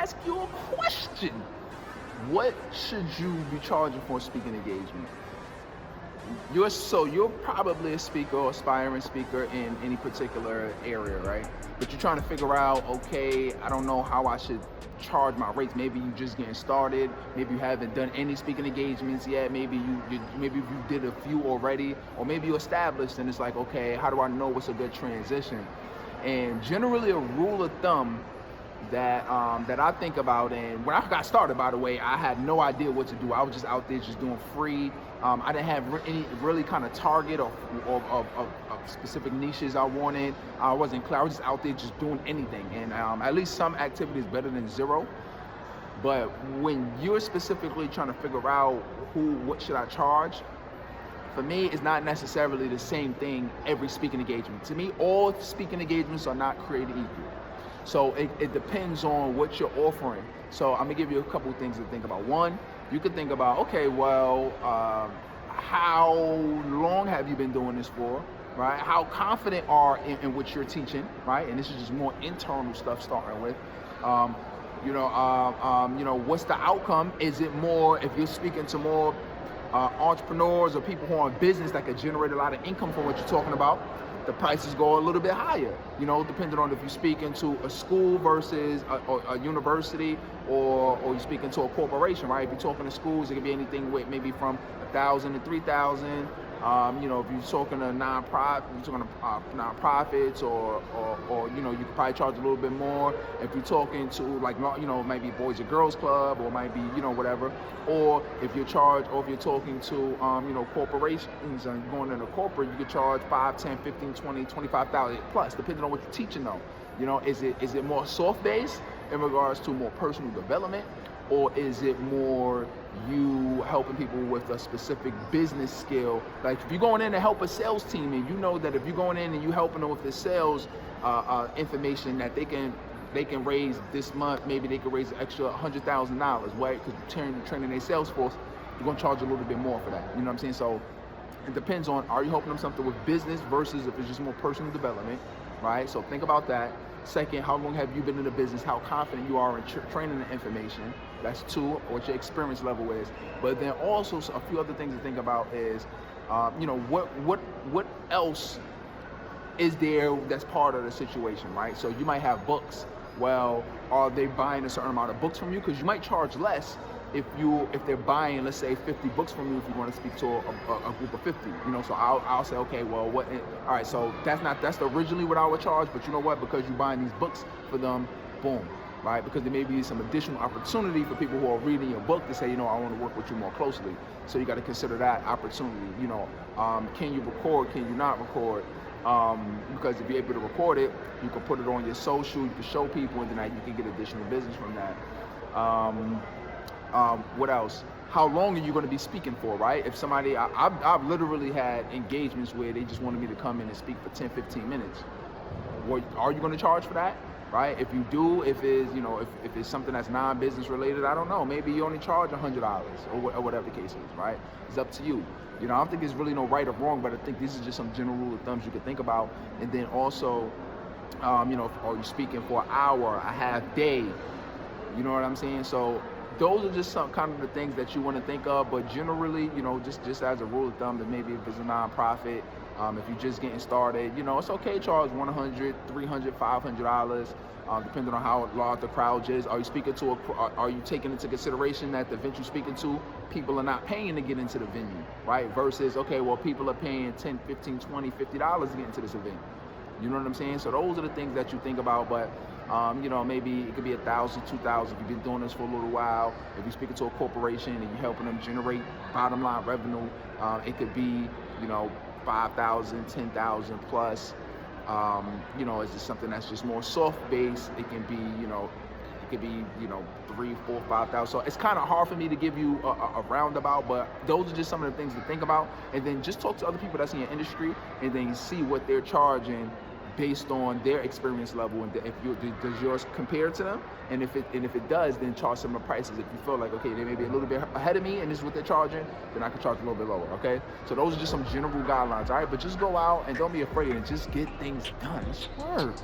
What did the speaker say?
ask you a question. What should you be charging for a speaking engagement? You're probably a speaker or aspiring speaker in any particular area, right? But you're trying to figure out, okay, I don't know how I should charge my rates. Maybe you just getting started. Maybe you haven't done any speaking engagements yet. Maybe you did a few already, or maybe you established and it's like, okay, how do I know what's a good transition? And generally, a rule of thumb that I think about, and when I got started, by the way, I had no idea what to do. I was just out there just doing free. I didn't have any really kind of target of specific niches I wanted. I wasn't clear. I was just out there just doing anything, and at least some activity is better than zero. But when you're specifically trying to figure out what should I charge, for me, it's not necessarily the same thing every speaking engagement. To me, all speaking engagements are not created equal. So it depends on what you're offering. So I'm gonna give you a couple things to think about. One, you could think about, okay, well, how long have you been doing this for, right? How confident are in what you're teaching, right? And this is just more internal stuff starting with. What's the outcome? Is it more, if you're speaking to more entrepreneurs or people who are in business that could generate a lot of income from what you're talking about, the prices go a little bit higher, depending on if you're speaking to a school versus a university or you're speaking to a corporation, right? If you're talking to schools, it could be anything with maybe from 1,000 to 3,000. If you're talking to nonprofits or you could probably charge a little bit more. If you're talking to maybe Boys and Girls Club or might be, whatever. Or if you're talking to, corporations and going into corporate, you could charge 5, 10, 15, 20, 25,000 plus, depending on what you're teaching though. Is it more soft based in regards to more personal development? Or is it more you helping people with a specific business skill? Like if you're going in to help a sales team and you know that if you're going in and you helping them with the sales information that they can raise this month, maybe they could raise an extra $100,000, right? Because you're training their sales force, you're gonna charge a little bit more for that. You know what I'm saying? So it depends on, are you helping them something with business versus if it's just more personal development, right? So think about that. Second, how long have you been in the business? How confident you are in training the information? That's two, what your experience level is. But then also a few other things to think about is, what else is there that's part of the situation, right? So you might have books. Well, are they buying a certain amount of books from you? Because you might charge less if they're buying, let's say, 50 books from you if you want to speak to a group of 50, so I'll say, okay, well, all right, so that's originally what I would charge, but you know what, because you're buying these books for them, boom, right? Because there may be some additional opportunity for people who are reading your book to say, I want to work with you more closely. So you got to consider that opportunity. Can you record? Can you not record? Because if you're able to record it, you can put it on your social, you can show people, and then you can get additional business from that. What else? How long are you going to be speaking for, right? If somebody, I've literally had engagements where they just wanted me to come in and speak for 10, 15 minutes. Are you going to charge for that, right? If you do, if it's something that's non-business related, I don't know. Maybe you only charge $100 or whatever the case is, right? It's up to you. I don't think there's really no right or wrong, but I think this is just some general rule of thumbs you could think about. And then also, are you speaking for an hour, a half day? You know what I'm saying? So those are just some kind of the things that you want to think of, but generally, just as a rule of thumb, that maybe if it's a nonprofit, if you're just getting started, it's okay to charge $100, $300, $500, depending on how large the crowd is. Are you taking into consideration that the event you're speaking to, people are not paying to get into the venue, right? Versus, okay, well, people are paying $10, $15, $20, $50 to get into this event. You know what I'm saying? So those are the things that you think about, but maybe it could be 1,000, 2,000 if you've been doing this for a little while. If you're speaking to a corporation and you're helping them generate bottom line revenue, it could be, 5,000, 10,000 plus. It's just something that's just more soft based. It can be, 3, 4, 5,000. So it's kind of hard for me to give you a roundabout, but those are just some of the things to think about. And then just talk to other people that's in your industry, and then you see what they're charging based on their experience level, and does yours compare to them? And if it does, then charge similar prices. If you feel like, okay, they may be a little bit ahead of me and this is what they're charging, then I can charge a little bit lower, okay? So those are just some general guidelines, all right? But just go out and don't be afraid and just get things done. It's work.